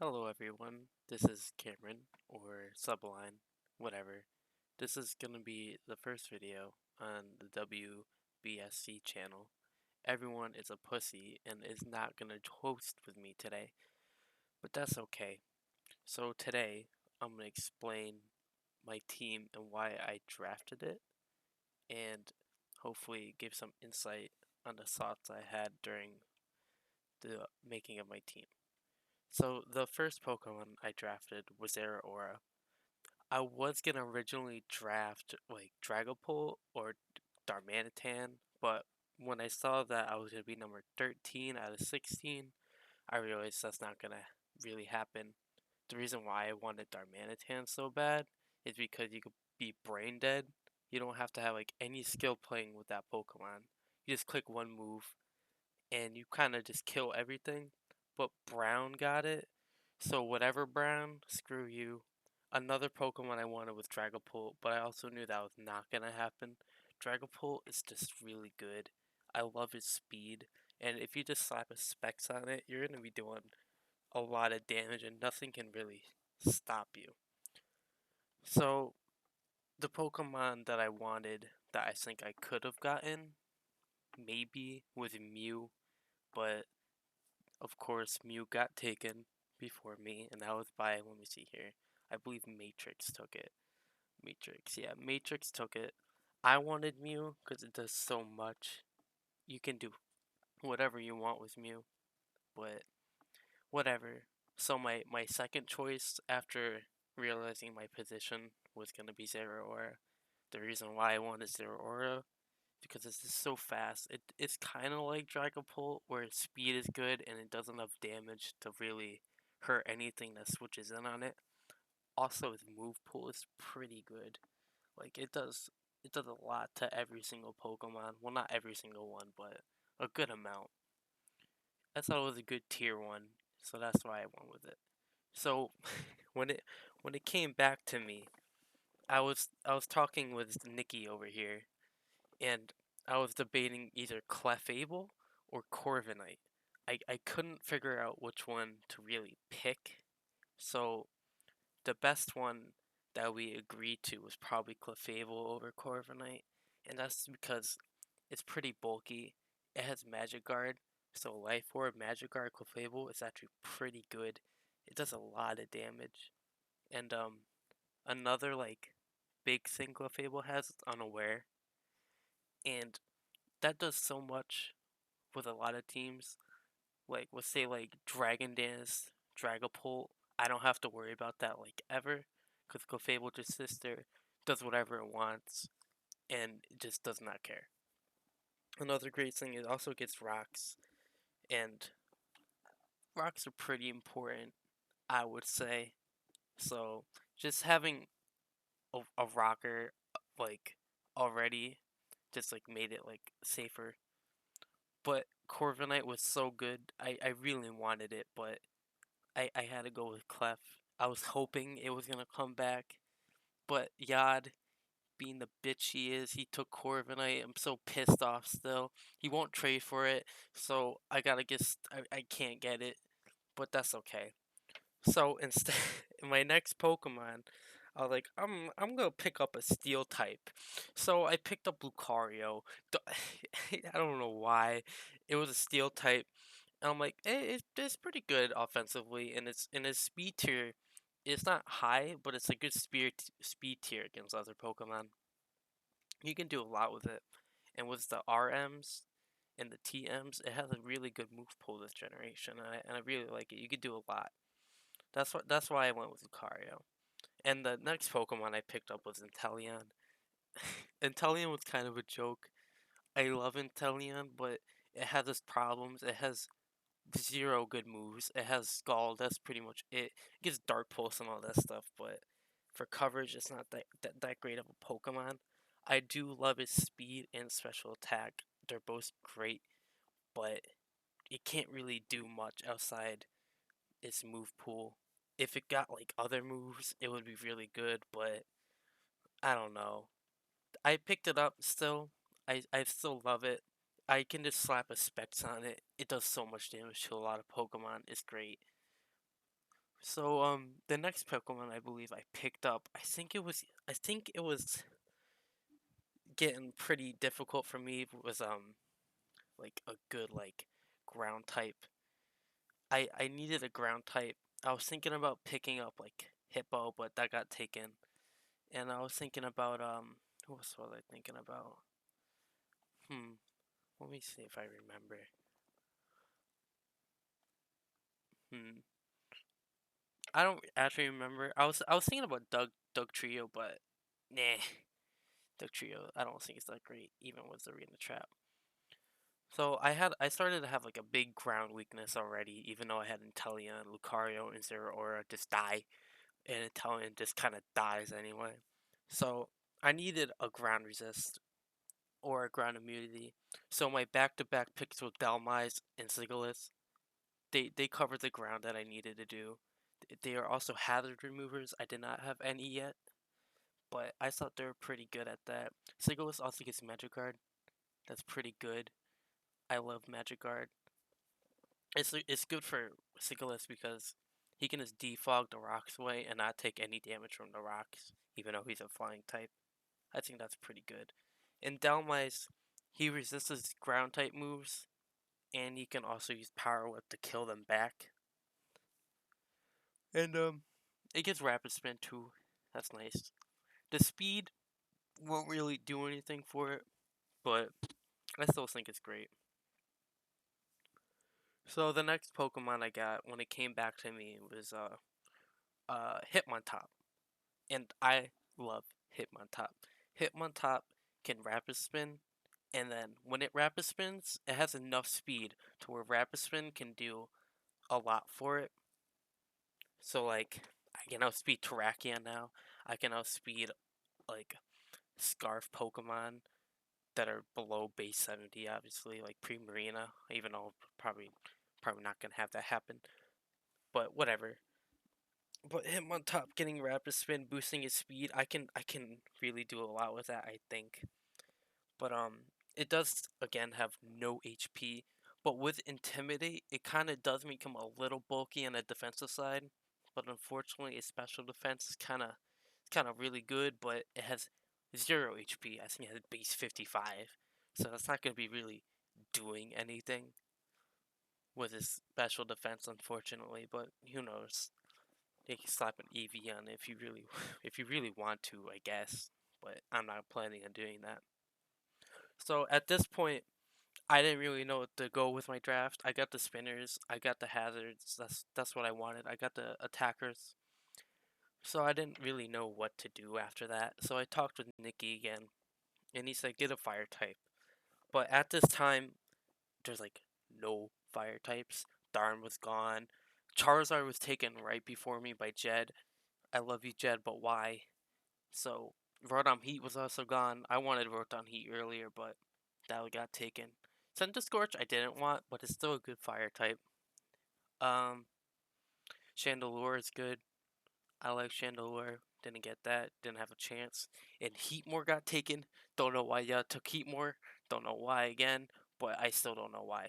Hello everyone, this is Cameron, or Sublime, whatever. This is gonna be the first video on the WBSC channel. Everyone is a pussy and is not gonna host with me today, but that's okay. So today, I'm gonna explain my team and why I drafted it, and hopefully give some insight on the thoughts I had during the making of my team. So the first Pokemon I drafted was Zeraora. I was gonna originally draft like Dragapult or Darmanitan, but when I saw that I was gonna be number 13 out of 16, I realized that's not gonna really happen. The reason why I wanted Darmanitan so bad is because you could be brain dead. You don't have to have like any skill playing with that Pokemon. You just click one move and you kind of just kill everything. But Brown got it, so whatever Brown, screw you. Another Pokemon I wanted was Dragapult, but I also knew that was not gonna happen. Dragapult is just really good. I love his speed, and if you just slap a Specs on it, you're gonna be doing a lot of damage, and nothing can really stop you. So the Pokemon that I wanted that I think I could have gotten maybe was Mew, but of course, Mew got taken before me, and that was by, let me see here. I believe Matrix took it. Matrix, yeah, Matrix took it. I wanted Mew because it does so much. You can do whatever you want with Mew, but whatever. So my second choice after realizing my position was gonna be Zeraora. The reason why I wanted Zeraora because it's just so fast. It's kind of like Dragapult, where its speed is good and it does enough damage to really hurt anything that switches in on it. Also, its move pool is pretty good. Like it does a lot to every single Pokemon. Well, not every single one, but a good amount. I thought it was a good tier one, so that's why I went with it. So when it when it came back to me, I was talking with Nikki over here, and I was debating either Clefable or Corviknight. I couldn't figure out which one to really pick, so the best one that we agreed to was probably Clefable over Corviknight, and that's because it's pretty bulky. It has Magic Guard, so Life Orb, Magic Guard, Clefable is actually pretty good. It does a lot of damage, and another like big thing Clefable has is Unaware, and that does so much with a lot of teams. Like, let's say like Dragon Dance, Dragapult. I don't have to worry about that like ever, because Clefable just sits there, does whatever it wants, and it just does not care. Another great thing is also gets rocks, and rocks are pretty important, I would say. So just having a rocker like already just like made it like safer. But Corviknight was so good. I really wanted it, but I had to go with Clef. I was hoping it was gonna come back, but Yad, being the bitch he is, he took Corviknight. I'm so pissed off still. He won't trade for it, so I gotta get. I can't get it, but that's okay. So instead, in my next Pokemon, I was like, I'm gonna pick up a Steel type. So I picked up Lucario. I don't know why. It was a Steel type. And I'm like, it's pretty good offensively, and it's in his speed tier. It's not high, but it's a good speed tier against other Pokemon. You can do a lot with it, and with the RMs and the TMs, it has a really good move pool this generation, and I really like it. You could do a lot. That's why I went with Lucario. And the next Pokemon I picked up was Inteleon. Inteleon was kind of a joke. I love Inteleon, but it has its problems. It has zero good moves. It has Scald. That's pretty much it. It gives Dark Pulse and all that stuff, but for coverage, it's not that great of a Pokemon. I do love its speed and special attack. They're both great, but it can't really do much outside its move pool. If it got like other moves, it would be really good, but I don't know. I picked it up still. I still love it. I can just slap a Specs on it. It does so much damage to a lot of Pokemon. It's great. So the next Pokemon I believe I picked up, I think it was getting pretty difficult for me was like a good like ground type. I needed a ground type. I was thinking about picking up like Hippo, but that got taken. And I was thinking about who else was I thinking about? Hmm, let me see if I remember. Hmm, I don't actually remember. I was thinking about Dugtrio, but nah, Dugtrio. I don't think it's that great, even with Arena Trap. So I started to have like a big ground weakness already, even though I had Inteleon, Lucario, and Zeraora just die, and Inteleon just kind of dies anyway. So I needed a ground resist or a ground immunity. So my back-to-back picks with Dhelmise and Sigilyph, they covered the ground that I needed to do. They are also hazard removers. I did not have any yet, but I thought they were pretty good at that. Sigilyph also gets Magic Guard. That's pretty good. I love Magic Guard. It's good for Sigilyph because he can just defog the rocks away and not take any damage from the rocks, even though he's a flying type. I think that's pretty good. In Dhelmise, he resists ground type moves, and he can also use Power Whip to kill them back. And it gets Rapid Spin too. That's nice. The speed won't really do anything for it, but I still think it's great. So the next Pokemon I got when it came back to me was Hitmontop, and I love Hitmontop. Hitmontop can Rapid Spin, and then when it Rapid Spins, it has enough speed to where Rapid Spin can do a lot for it. So like I can outspeed Terrakion now. I can outspeed like Scarf Pokemon that are below base 70, obviously, like Primarina, even though probably not gonna have that happen. But whatever. But him on top getting rapid spin, boosting his speed, I can really do a lot with that, I think. But it does again have no HP. But with Intimidate, it kinda does make him a little bulky on the defensive side. But unfortunately his special defense is kinda really good, but it has 0 HP. I think it has base 55. So that's not gonna be really doing anything with his special defense, unfortunately, but who knows? They can slap an EV on it if you really if you really want to, I guess. But I'm not planning on doing that. So at this point, I didn't really know what to go with my draft. I got the spinners, I got the hazards. That's what I wanted. I got the attackers. So I didn't really know what to do after that. So I talked with Nikki again, and he said get a fire type. But at this time, there's like no fire types. Darn was gone. Charizard was taken right before me by Jed. I love you, Jed, but why? So Rotom Heat was also gone. I wanted Rotom Heat earlier, but that got taken. Scorch I didn't want, but it's still a good fire type. Um, Chandelure is good. I like Chandelure. Didn't get that. Didn't have a chance. And Heatmore got taken. Don't know why y'all took Heatmore. Don't know why again, but I still don't know why.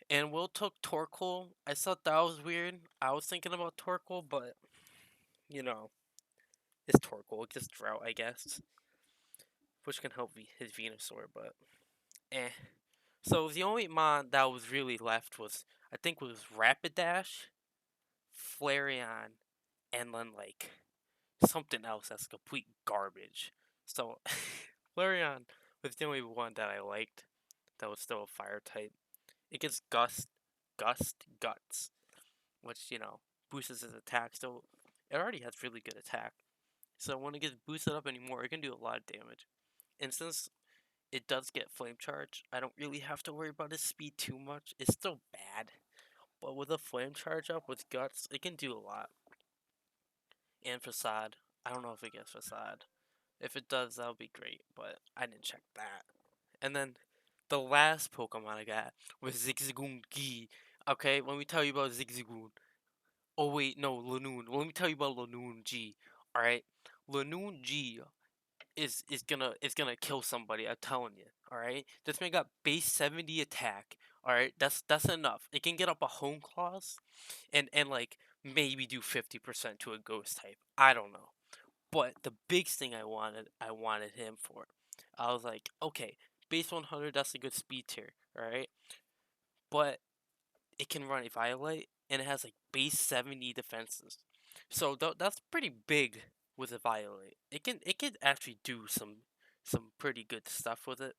And Will took Torkoal. I thought that was weird. I was thinking about Torkoal, but you know, it's Torkoal. It's just Drought, I guess, which can help his Venusaur, but eh. So the only mon that was really left was I think was Rapidash, Flareon, and then like something else that's complete garbage. So Flareon was the only one that I liked that was still a fire type. It gets Guts, which boosts his attack. So it already has really good attack. So when it gets boosted up anymore, it can do a lot of damage. And since it does get flame charge, I don't really have to worry about its speed too much. It's still bad, but with a flame charge up with guts, it can do a lot. And facade, I don't know if it gets facade. If it does, that'll be great, but I didn't check that. And then the last Pokemon I got was Zigzagoon Gi. Okay, let me tell you about Zigzagoon. Oh wait, no, Lanoon. Let me tell you about Lanoon G. All right, Lanoon G is gonna kill somebody. I'm telling you. All right, this man got base 70 attack. All right, that's enough. It can get up a home clause, and like maybe do 50% to a ghost type. I don't know. But the big thing I wanted him for. I was like, okay, base 100, that's a good speed tier, alright? But it can run a Violate, and it has like base 70 defenses. So that's pretty big with a Violate. It can actually do some pretty good stuff with it,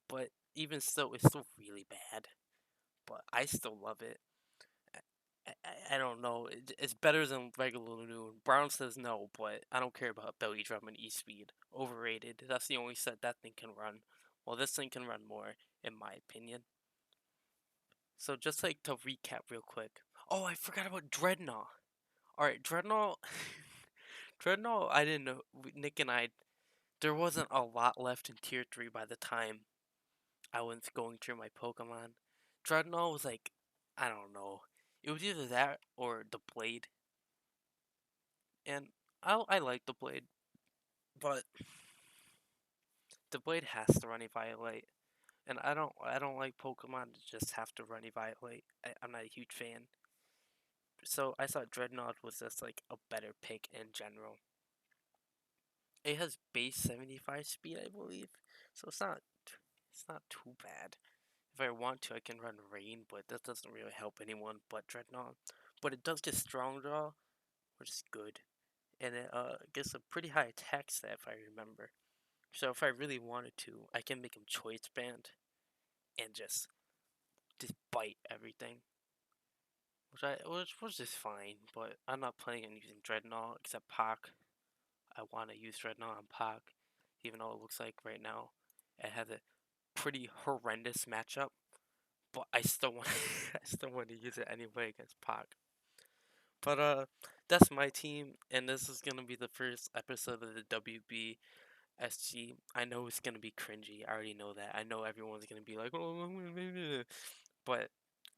but even so, it's still really bad. But I still love it. I don't know. It's better than regular Lanoon. Brown says no, but I don't care about Belly Drum and E-Speed. Overrated. That's the only set that thing can run. Well, this thing can run more, in my opinion. So just like to recap real quick. Oh, I forgot about Dreadnought. Alright, Dreadnought. Dreadnought, I didn't know. Nick and I, there wasn't a lot left in Tier 3 by the time I was going through my Pokemon. Dreadnought was like, I don't know. It was either that or the Blade. And I like the Blade, but the Blade has to run Eviolite. And I don't like Pokemon that just have to run Eviolite. I'm not a huge fan. So I thought Dreadnought was just like a better pick in general. It has base 75 speed, I believe. So it's not too bad. If I want to, I can run Rain, but that doesn't really help anyone but Dreadnought. But it does get Strong Draw, which is good. And it gets a pretty high attack stat if I remember. So if I really wanted to, I can make him choice band and just bite everything. Which was just fine, but I'm not planning on using Dreadnought except Pac. I want to use Dreadnought on Pac, even though it looks like right now it has a pretty horrendous matchup. But I still want I still want to use it anyway against Pac. But that's my team, and this is gonna be the first episode of the WBSG. I know it's gonna be cringy. I already know that. I know everyone's gonna be like, oh, but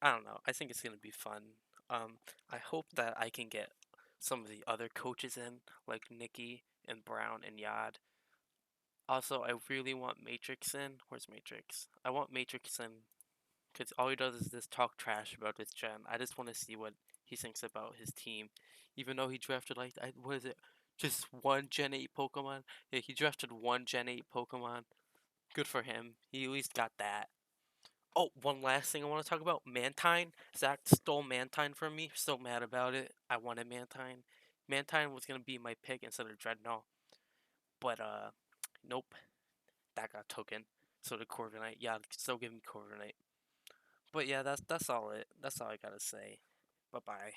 I don't know. I think it's gonna be fun. I hope that I can get some of the other coaches in, like Nikki and Brown and Yad. Also, I really want Matrix in. Where's Matrix? I want Matrix in because all he does is just talk trash about his gen. I just want to see what he thinks about his team, even though he drafted like what is it, just one Gen 8 Pokemon. Yeah, he drafted one Gen 8 Pokemon. Good for him. He at least got that. Oh, one last thing I want to talk about. Mantine. Zach stole Mantine from me. Still mad about it. I wanted Mantine. Mantine was gonna be my pick instead of Dreadnought. But nope. That got taken. So did Corviknight. Yeah, still give me Corviknight. But yeah, that's all it. That's all I gotta say. Bye bye.